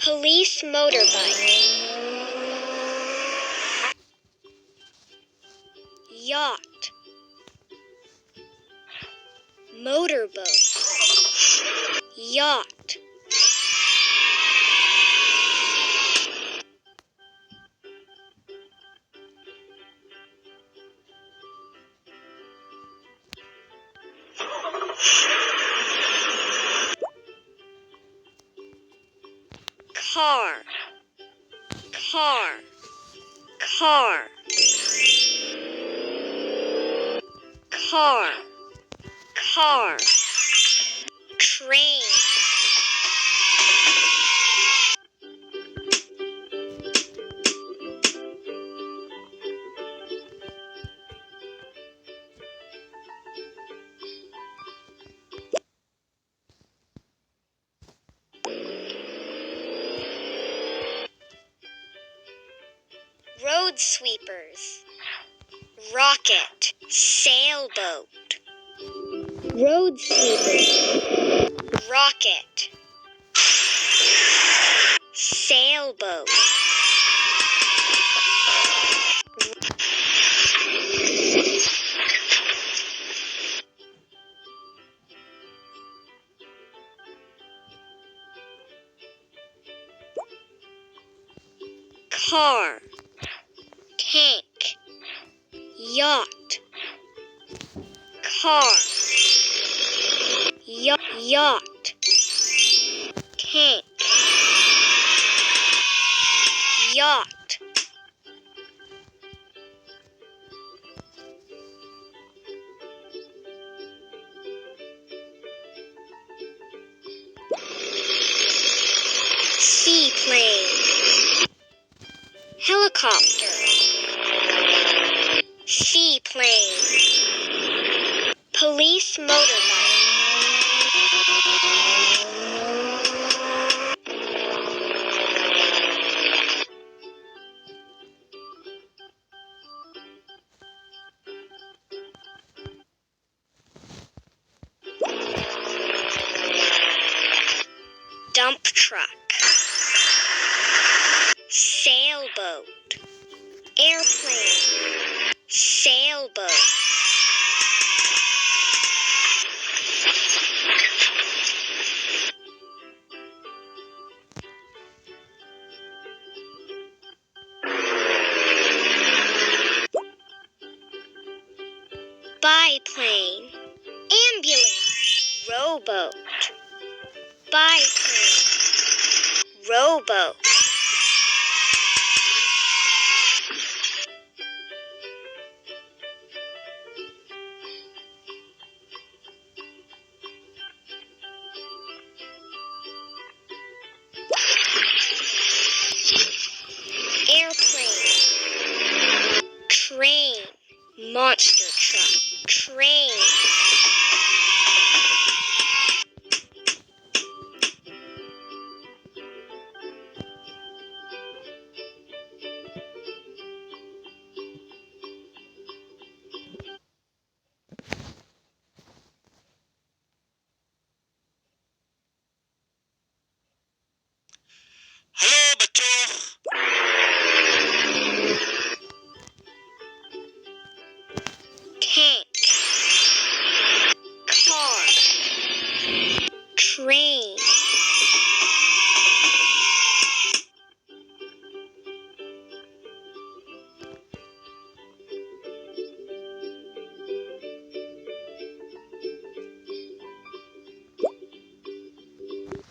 Police motorbike. Yacht. Motorboat. Yacht. Car. Car. Car. Car. Car. Train. Road sweepers. Rocket. Sailboat. Road sweepers. Rocket. Sailboat. Car. Tank. Yacht. Car. Yacht. Tank. Yacht. Seaplane. Helicopter. Seaplane. Police motorbike. Dump truck. Sailboat. Airplane. Sailboat. Biplane. Ambulance. Rowboat. Biplane. Rowboat. Airplane. Train. Monster truck. Train. Hello बच्चों। Tank. Car. Train.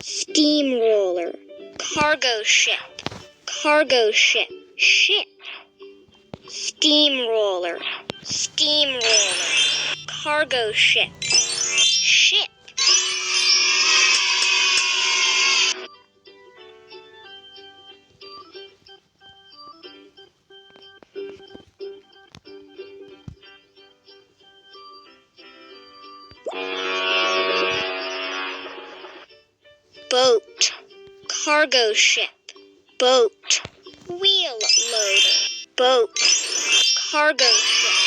Steamroller. Cargo ship. Cargo ship. Ship. Steamroller. Steamroller. Cargo ship. Ship. Boat. Cargo ship. Boat. Wheel loader. Boat. Cargo ship.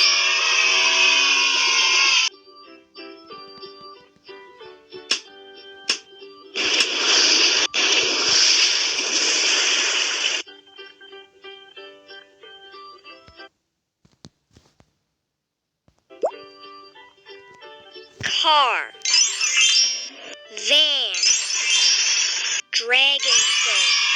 car, van, dragon boat,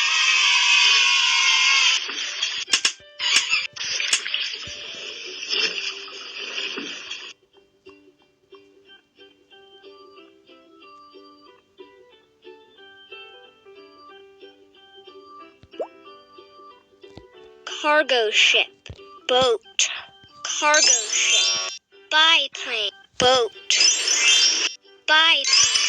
cargo ship, boat, cargo ship, biplane, boat, biplane.